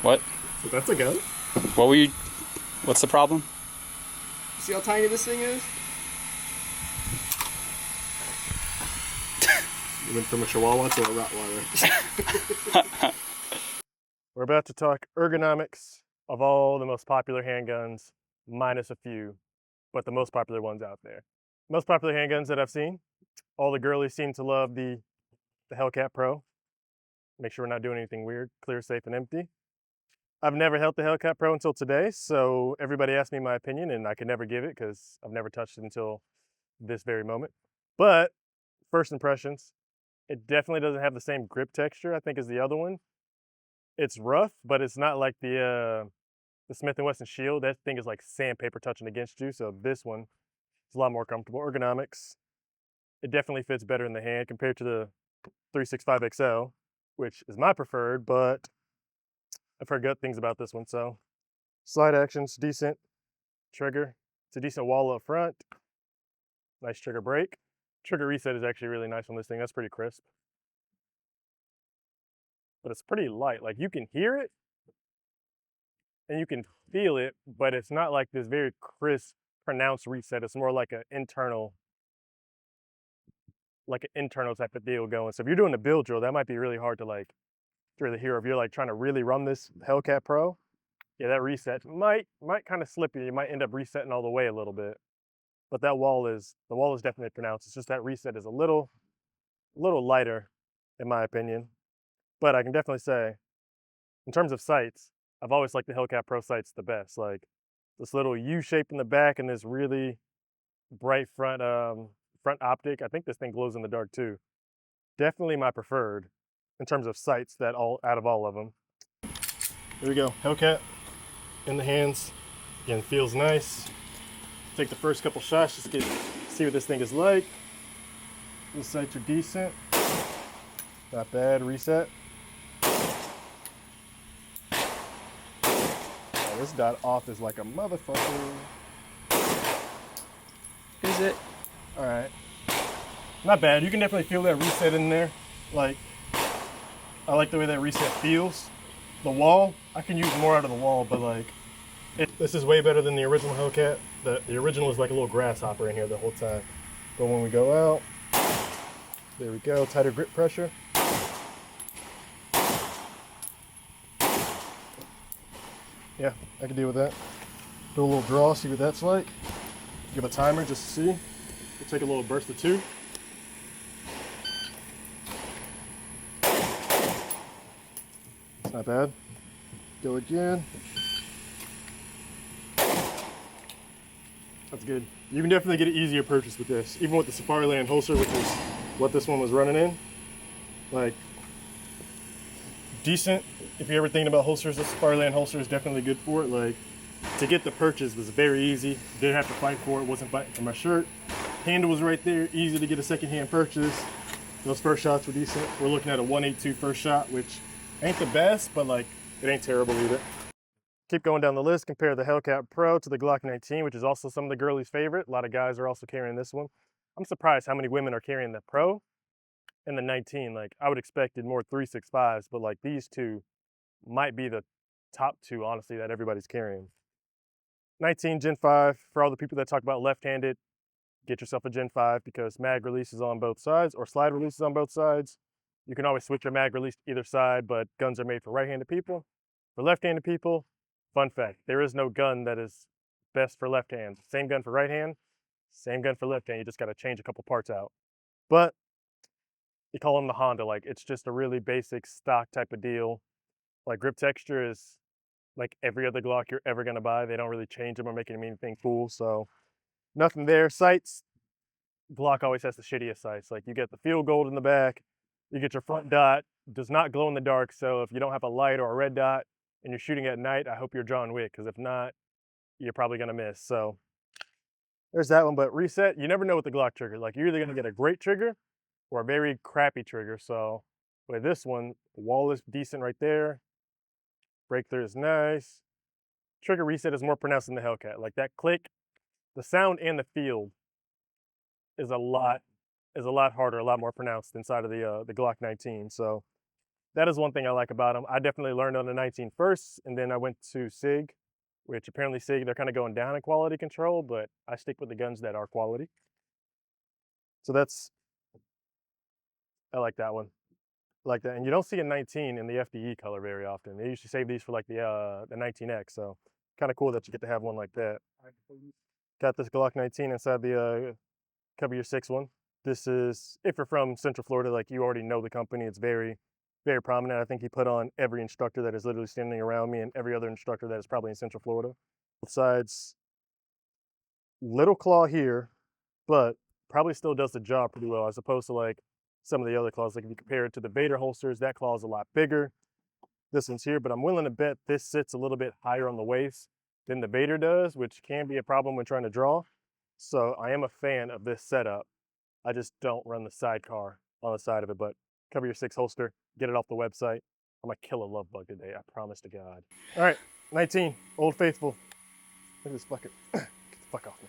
What? That's a gun. What were you? What's the problem? See how tiny this thing is? You went from a Chihuahua to a Rottweiler. We're about to talk ergonomics of all the most popular handguns, minus a few, but the most popular ones out there. Most popular handguns that I've seen. All the girlies seem to love the Hellcat Pro. Make sure we're not doing anything weird. Clear, safe, and empty. I've never held the Hellcat Pro until today, so everybody asked me my opinion, and I could never give it because I've never touched it until this very moment. But first impressions, it definitely doesn't have the same grip texture, I think, as the other one. It's rough, but it's not like the Smith & Wesson Shield. That thing is like sandpaper touching against you, so this one is a lot more comfortable. Ergonomics, it definitely fits better in the hand compared to the 365XL, which is my preferred, but I've heard good things about this one. So slide action's decent. Trigger, it's a decent wall up front. Nice trigger break. Trigger reset is actually really nice on this thing. That's pretty crisp. But it's pretty light. Like, you can hear it and you can feel it, but it's not like this very crisp, pronounced reset. It's more like an internal type of deal going. So if you're doing a build drill, that might be really hard to like really hear. If you're like trying to really run this Hellcat Pro, yeah, that reset might kind of slip you. You might end up resetting all the way a little bit. But the wall is definitely pronounced. It's just that reset is a little lighter, in my opinion. But I can definitely say, in terms of sights, I've always liked the Hellcat Pro sights the best. Like this little U shape in the back and this really bright front optic. I think this thing glows in the dark too. Definitely my preferred in terms of sights out of all of them. Here we go, Hellcat in the hands. Again, feels nice. Take the first couple shots just to see what this thing is like. The sights are decent. Not bad. Reset. Oh, this dot off is like a motherfucker. Is it? All right. Not bad. You can definitely feel that reset in there. Like, I like the way that reset feels. The wall, I can use more out of the wall, but like, this is way better than the original Hellcat. The original was like a little grasshopper in here the whole time. But when we go out, there we go, tighter grip pressure. Yeah, I can deal with that. Do a little draw, see what that's like. Give a timer just to see. We'll take a little burst of 2. It's not bad. Go again. That's good. You can definitely get an easier purchase with this, even with the Safariland holster, which is what this one was running in. Like, decent. If you're ever thinking about holsters, the Safariland holster is definitely good for it. Like, to get the purchase was very easy. Didn't have to fight for it. Wasn't fighting for my shirt. Handle was right there. Easy to get a secondhand purchase. Those first shots were decent. We're looking at a 182 first shot, which ain't the best, but like, it ain't terrible either. Keep going down the list. Compare the Hellcat Pro to the Glock 19, which is also some of the girlies' favorite. A lot of guys are also carrying this one. I'm surprised how many women are carrying the Pro and the 19. Like, I would expected more 365s, but like these two might be the top 2, honestly, that everybody's carrying. 19 Gen 5, for all the people that talk about left-handed, get yourself a Gen 5 because mag releases on both sides or slide releases on both sides. You can always switch your mag release to either side, but guns are made for right-handed people. For left-handed people, fun fact, there is no gun that is best for left hand. Same gun for right hand, same gun for left hand. You just got to change a couple parts out. But you call them the Honda. Like, it's just a really basic stock type of deal. Like, grip texture is like every other Glock you're ever going to buy. They don't really change them or make anything cool. So nothing there. Sights, Glock always has the shittiest sights. Like, you get the field gold in the back. You get your front dot. Does not glow in the dark. So if you don't have a light or a red dot, and you're shooting at night, I hope you're John Wick, because if not, you're probably gonna miss. So there's that one. But reset, you never know with the Glock trigger. Like, you're either gonna get a great trigger or a very crappy trigger. So with this one, wall is decent right there. Breakthrough is nice. Trigger reset is more pronounced than the Hellcat. Like, that click, the sound and the feel is a lot harder, a lot more pronounced inside of the Glock 19. So that is one thing I like about them. I definitely learned on the 19 first, and then I went to Sig, which apparently Sig, they're kind of going down in quality control, but I stick with the guns that are quality. So that's, I like that one. I like that. And you don't see a 19 in the FDE color very often. They usually save these for like the 19X, so kind of cool that you get to have one like that. Got this Glock 19 inside the Cover Your 6 one. This is, if you're from Central Florida, like you already know the company, it's very, very prominent. I think he put on every instructor that is literally standing around me and every other instructor that is probably in Central Florida. Both sides, little claw here, but probably still does the job pretty well as opposed to like some of the other claws. Like if you compare it to the Vader holsters, that claw is a lot bigger. This one's here, but I'm willing to bet this sits a little bit higher on the waist than the Vader does, which can be a problem when trying to draw. So I am a fan of this setup. I just don't run the sidecar on the side of it, but Cover Your 6 holster, get it off the website. I'm gonna kill a love bug today, I promise to God. All right, 19, Old Faithful. Look at this fucker. Get the fuck off me.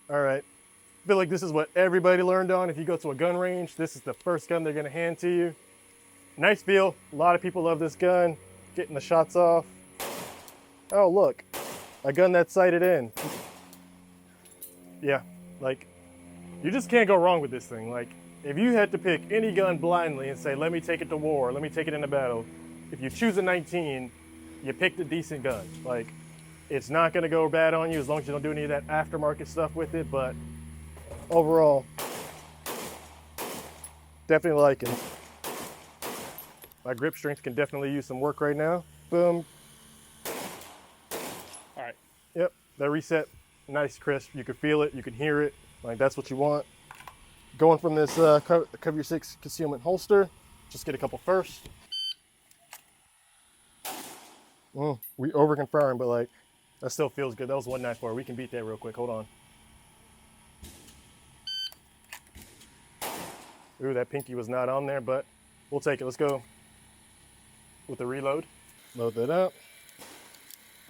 All right, I feel like this is what everybody learned on. If you go to a gun range, this is the first gun they're gonna hand to you. Nice feel, a lot of people love this gun. Getting the shots off. Oh look, a gun that's sighted in. Yeah, like, you just can't go wrong with this thing. Like, if you had to pick any gun blindly and say, let me take it to war, let me take it into battle, if you choose a 19, you picked a decent gun. Like, it's not gonna go bad on you as long as you don't do any of that aftermarket stuff with it, but overall, definitely like it. My grip strength can definitely use some work right now. Boom. All right. Yep, that reset, nice crisp. You can feel it, you can hear it. Like, that's what you want. Going from this Cover Your 6 concealment holster, just get a couple first. We over confirmed, but like, that still feels good. That was 194. We can beat that real quick. Hold on. Ooh, that pinky was not on there, but we'll take it. Let's go with the reload. Load that up.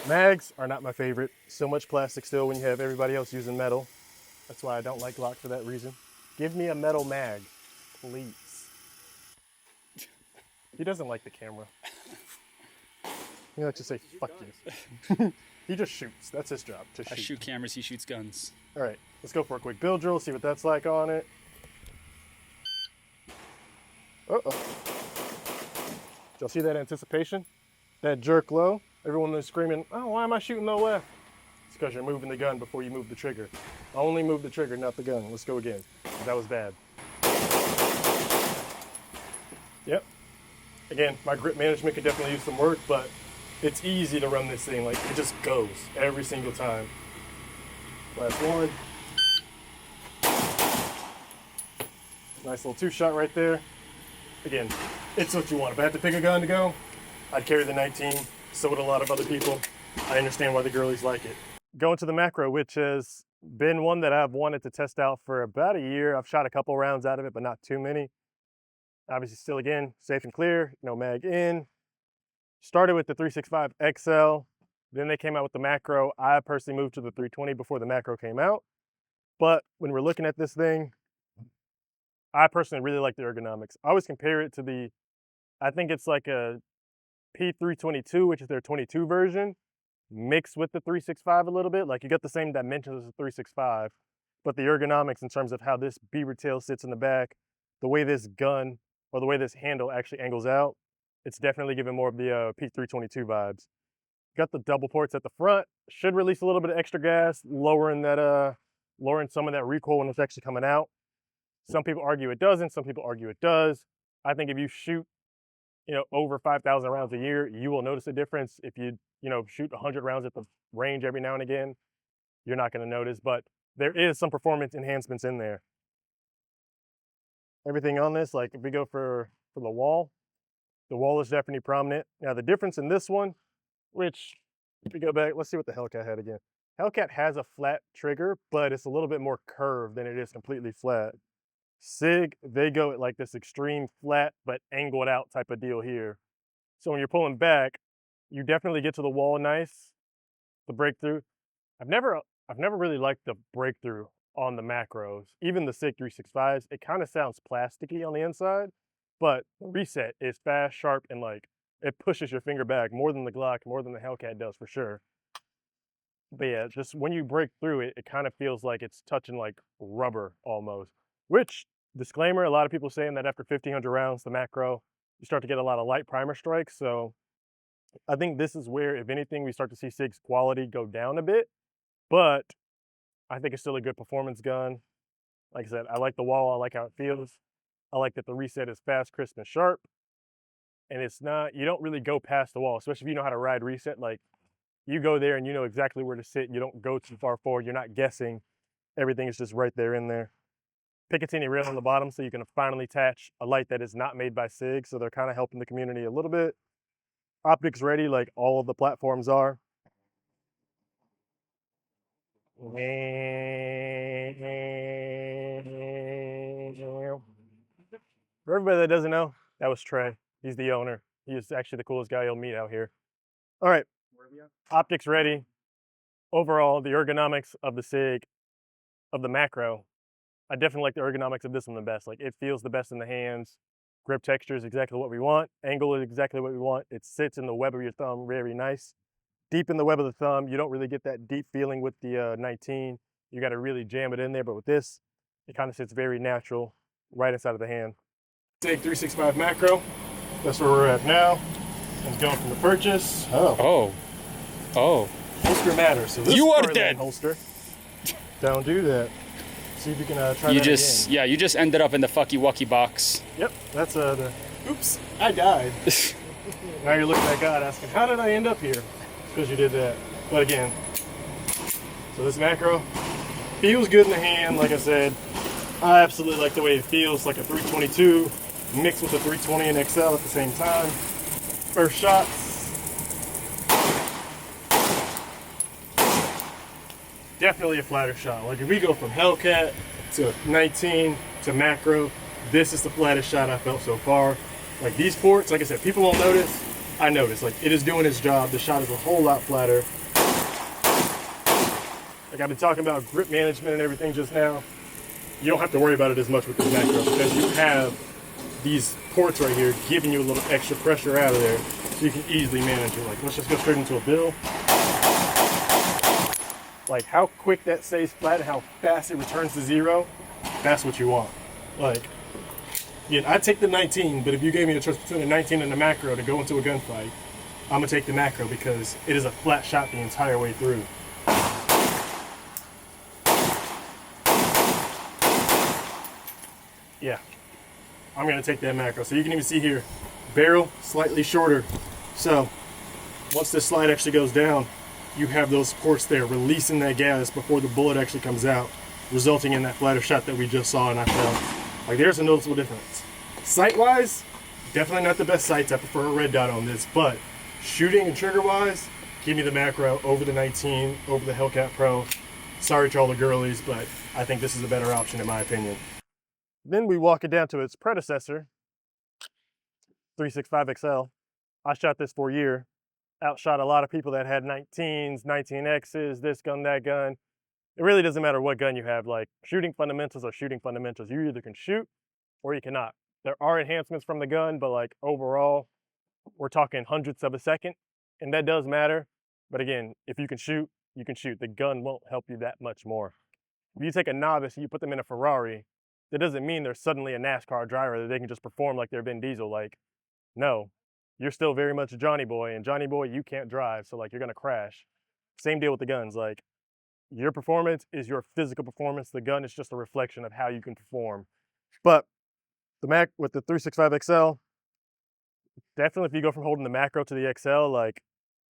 Mags are not my favorite. So much plastic still when you have everybody else using metal. That's why I don't like Glock for that reason. Give me a metal mag, please. He doesn't like the camera. He likes to say, fuck you. He just shoots. That's his job, to shoot. I shoot cameras, he shoots guns. All right, let's go for a quick build drill, see what that's like on it. Uh-oh. Did y'all see that anticipation? That jerk low? Everyone was screaming, oh, why am I shooting low left? It's because you're moving the gun before you move the trigger. Only move the trigger, not the gun. Let's go again. That was bad. Yep. Again, my grip management could definitely use some work, but it's easy to run this thing. Like, it just goes every single time. Last one. Nice little 2-shot right there. Again, it's what you want. If I had to pick a gun to go, I'd carry the 19. So would a lot of other people. I understand why the girlies like it. Going to the Macro, which has been one that I've wanted to test out for about a year. I've shot a couple rounds out of it, but not too many. Obviously, still again, safe and clear, no mag in. Started with the 365 XL, then they came out with the Macro. I personally moved to the 320 before the Macro came out. But when we're looking at this thing, I personally really like the ergonomics. I always compare it to the, I think it's like a P322, which is their 22 version, mixed with the 365 a little bit. Like, you got the same dimensions as the 365, but the ergonomics in terms of how this beaver tail sits in the back, the way this gun or the way this handle actually angles out, it's definitely giving more of the P322 vibes. Got the double ports at the front, should release a little bit of extra gas, lowering some of that recoil when it's actually coming out. Some people argue it doesn't, some people argue it does. I think if you shoot, over 5,000 rounds a year, you will notice a difference. If you, shoot 100 rounds at the range every now and again, you're not going to notice, but there is some performance enhancements in there. Everything on this, like if we go for the wall is definitely prominent. Now the difference in this one, which if we go back, let's see what the Hellcat had again. Hellcat has a flat trigger, but it's a little bit more curved than it is completely flat. Sig, they go at like this extreme flat but angled out type of deal here. So when you're pulling back, you definitely get to the wall nice, the breakthrough. I've never really liked the breakthrough on the Macros. Even the Sig 365s, it kind of sounds plasticky on the inside, but the reset is fast, sharp, and like it pushes your finger back more than the Glock, more than the Hellcat does for sure. But yeah, just when you break through it, it kind of feels like it's touching like rubber almost. Which, disclaimer, a lot of people saying that after 1,500 rounds, the Macro, you start to get a lot of light primer strikes. So I think this is where, if anything, we start to see Sig's quality go down a bit. But I think it's still a good performance gun. Like I said, I like the wall. I like how it feels. I like that the reset is fast, crisp, and sharp. And it's not, you don't really go past the wall, especially if you know how to ride reset. Like, you go there and you know exactly where to sit. You don't go too far forward. You're not guessing. Everything is just right there in there. Picatinny rail on the bottom so you can finally attach a light that is not made by Sig. So they're kind of helping the community a little bit. Optics ready like all of the platforms are. For everybody that doesn't know, that was Trey. He's the owner. He is actually the coolest guy you'll meet out here. All right, optics ready. Overall, the ergonomics of the Sig, of the Macro, I definitely like the ergonomics of this one the best. Like, it feels the best in the hands. Grip texture is exactly what we want. Angle is exactly what we want. It sits in the web of your thumb very nice. Deep in the web of the thumb, you don't really get that deep feeling with the 19. You got to really jam it in there, but with this, it kind of sits very natural right inside of the hand. Sig 365 Macro, that's where we're at now. I'm going from the purchase. Oh. Holster matters. So this You are Firearm dead. Holster. Don't do that. See if you can try You that just, again. yeah, you just ended up in the fucky wucky box. Yep, that's the, oops, I died. Now you're looking at God asking, how did I end up here? Because you did that. But again, so this Macro feels good in the hand, like I said. I absolutely like the way it feels, like a 322 mixed with a 320 and XL at the same time. First shots. Definitely a flatter shot. Like if we go from Hellcat to 19 to Macro, this is the flattest shot I felt so far. Like these ports, like I said, people won't notice. I noticed, like it is doing its job. The shot is a whole lot flatter. Like I've been talking about grip management and everything just now. You don't have to worry about it as much with this Macro because you have these ports right here giving you a little extra pressure out of there so you can easily manage it. Like let's just go straight into a bill. Like how quick that stays flat and how fast it returns to zero, that's what you want. Like, yeah, I'd take the 19, but if you gave me a choice between a 19 and a Macro to go into a gunfight, I'm gonna take the Macro because it is a flat shot the entire way through. Yeah, I'm gonna take that Macro. So you can even see here, barrel slightly shorter. So once this slide actually goes down, you have those ports there releasing that gas before the bullet actually comes out, resulting in that flatter shot that we just saw and I felt. Like there's a noticeable difference. Sight-wise, definitely not the best sights. I prefer a red dot on this, but shooting and trigger-wise, give me the Macro over the 19, over the Hellcat Pro. Sorry to all the girlies, but I think this is a better option in my opinion. Then we walk it down to its predecessor, 365XL. I shot this for a year. Outshot a lot of people that had 19s, 19Xs, this gun, that gun. It really doesn't matter what gun you have. Like shooting fundamentals are shooting fundamentals. You either can shoot or you cannot. There are enhancements from the gun, but like overall, we're talking hundredths of a second, and that does matter. But again, if you can shoot, you can shoot. The gun won't help you that much more. If you take a novice and you put them in a Ferrari, that doesn't mean they're suddenly a NASCAR driver that they can just perform like they're Vin Diesel. Like, no, you're still very much a Johnny boy, and Johnny boy, you can't drive, so like you're gonna crash. Same deal with the guns. Like your performance is your physical performance. The gun is just a reflection of how you can perform. But the Mac with the 365XL, definitely if you go from holding the Macro to the XL, like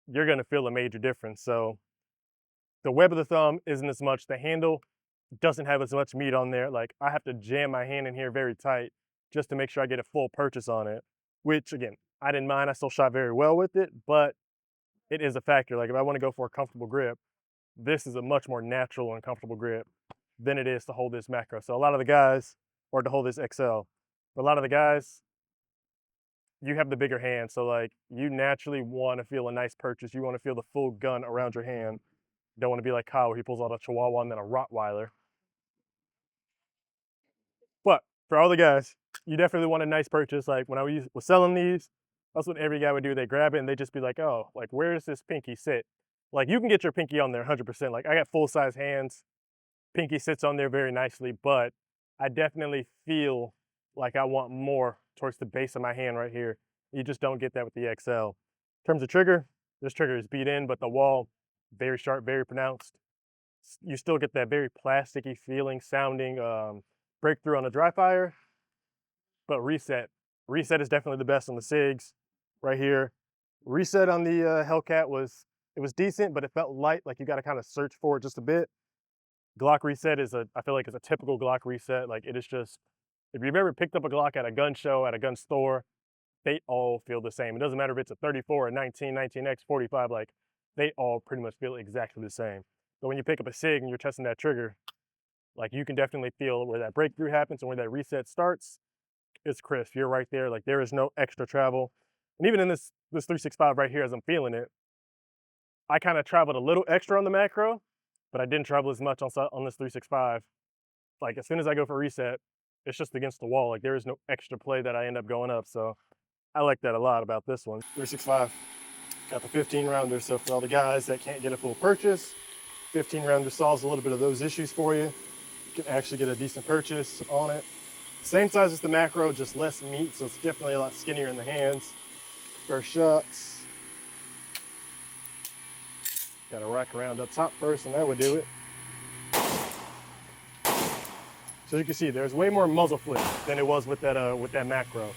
you're gonna feel a major difference. So the web of the thumb isn't as much. The handle doesn't have as much meat on there. Like I have to jam my hand in here very tight just to make sure I get a full purchase on it, which again, I didn't mind. I still shot very well with it, but it is a factor. Like if I want to go for a comfortable grip, this is a much more natural and comfortable grip than it is to hold this Macro. So a lot of the guys, or to hold this XL, but a lot of the guys, you have the bigger hand. So like you naturally want to feel a nice purchase. You want to feel the full gun around your hand. You don't want to be like Kyle where he pulls out a Chihuahua and then a Rottweiler. But for all the guys you definitely want a nice purchase. Like when I was selling these, that's what every guy would do. They grab it and they just be like, oh, like where does this pinky sit? Like you can get your pinky on there 100%. Like I got full size hands, pinky sits on there very nicely, but I definitely feel like I want more towards the base of my hand right here. You just don't get that with the XL. In terms of trigger, this trigger is beat in, but the wall, very sharp, very pronounced. You still get that very plasticky feeling, sounding breakthrough on a dry fire, but reset is definitely the best on the Sigs right here. Reset on the Hellcat was decent, but it felt light, like you got to kind of search for it just a bit. Glock reset I feel like it's a typical Glock reset. Like it is just, if you've ever picked up a Glock at a gun show, at a gun store, they all feel the same. It doesn't matter if it's a 34, a 19, 19X, 45, like they all pretty much feel exactly the same. But when you pick up a Sig and you're testing that trigger, like you can definitely feel where that breakthrough happens and where that reset starts. It's crisp. You're right there. Like there is no extra travel. And even in this 365 right here, as I'm feeling it, I kind of traveled a little extra on the Macro, but I didn't travel as much on this 365. Like as soon as I go for reset, it's just against the wall. Like there is no extra play that I end up going up. So I like that a lot about this one. 365, got the 15 rounder. So for all the guys that can't get a full purchase, 15 rounder solves a little bit of those issues for you. You can actually get a decent purchase on it. Same size as the Macro, just less meat, so it's definitely a lot skinnier in the hands. First shots. Gotta rack around up top first, and that would do it. So you can see, there's way more muzzle flip than it was with that Macro.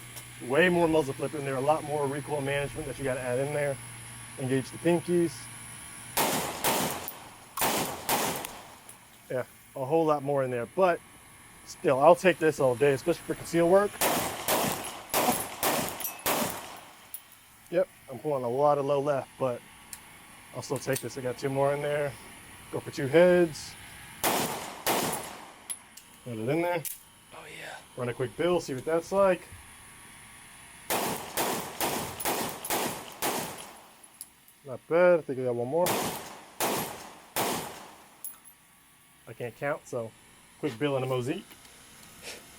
Way more muzzle flip in there, a lot more recoil management that you gotta add in there. Engage the pinkies. Yeah, a whole lot more in there, but still, I'll take this all day, especially for conceal work. Yep, I'm pulling a lot of low left, but I'll still take this. I got 2 more in there. Go for 2 heads. Put it in there. Oh yeah. Run a quick bill, see what that's like. Not bad. I think I got 1 more. I can't count, so quick bill and a mosaic.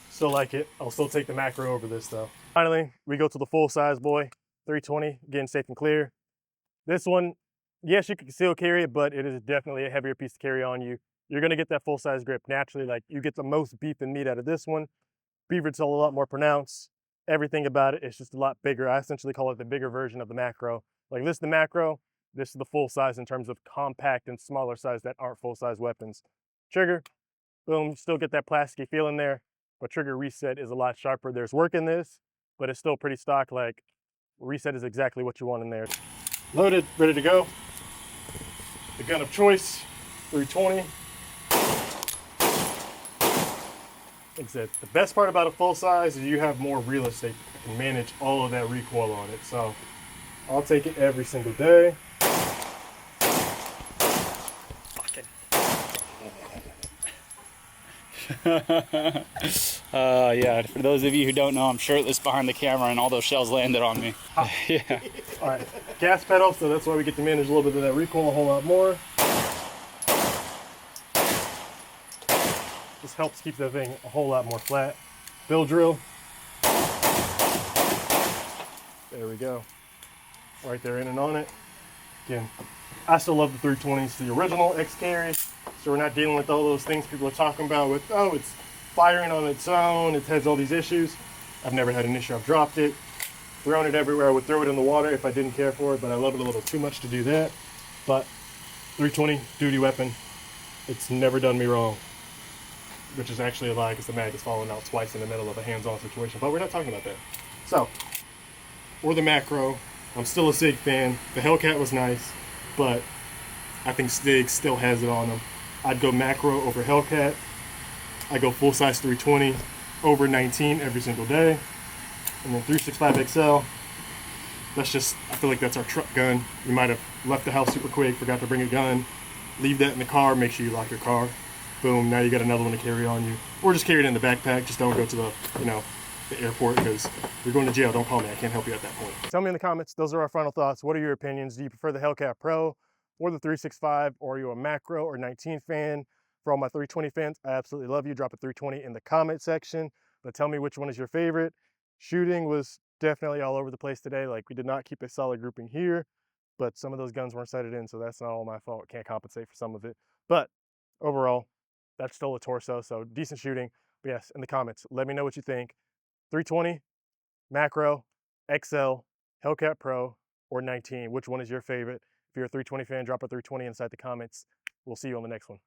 Still like it. I'll still take the Macro over this though. Finally, we go to the full size boy, 320, getting safe and clear. This one, yes, you can still carry it, but it is definitely a heavier piece to carry on you. You're gonna get that full size grip naturally. Like you get the most beef and meat out of this one. Beaver's a lot more pronounced. Everything about it is just a lot bigger. I essentially call it the bigger version of the Macro. Like this is the Macro, this is the full size in terms of compact and smaller size that aren't full size weapons. Trigger, boom, still get that plasticky feel in there, but trigger reset is a lot sharper. There's work in this, but it's still pretty stock. Like reset is exactly what you want in there. Loaded, ready to go. The gun of choice, 320. Like I said, the best part about a full size is you have more real estate. You can manage all of that recoil on it. So I'll take it every single day. Yeah, for those of you who don't know, I'm shirtless behind the camera and all those shells landed on me. Yeah. All right, gas pedal, so that's why we get to manage a little bit of that recoil a whole lot more. This helps keep the thing a whole lot more flat. Bill drill. There we go. Right there, in and on it. Again, I still love the 320s, the original X carry. So we're not dealing with all those things people are talking about with, oh, it's firing on its own, it has all these issues. I've never had an issue. I've dropped it, thrown it everywhere. I would throw it in the water if I didn't care for it, but I love it a little too much to do that. But 320 duty weapon, it's never done me wrong. Which is actually a lie because the mag has fallen out twice in the middle of a hands-on situation, but we're not talking about that. So, or the Macro, I'm still a Sig fan. The Hellcat was nice, but I think Sig still has it on them. I'd go Macro over Hellcat. I go full-size 320 over 19 every single day. And then 365XL, that's just, I feel like that's our truck gun. You might have left the house super quick, forgot to bring a gun. Leave that in the car, make sure you lock your car. Boom, now you got another one to carry on you. Or just carry it in the backpack, just don't go to the, the airport, because if you're going to jail, don't call me, I can't help you at that point. Tell me in the comments, those are our final thoughts. What are your opinions? Do you prefer the Hellcat Pro or the 365, or are you a Macro or 19 fan? For all my 320 fans, I absolutely love you. Drop a 320 in the comment section. but tell me which one is your favorite. Shooting was definitely all over the place today. Like, we did not keep a solid grouping here, but some of those guns weren't sighted in, so that's not all my fault. Can't compensate for some of it. But overall, that stole a torso, so decent shooting. But yes, in the comments, let me know what you think. 320, Macro, XL, Hellcat Pro, or 19. Which one is your favorite? If you're a 320 fan, drop a 320 inside the comments. We'll see you on the next one.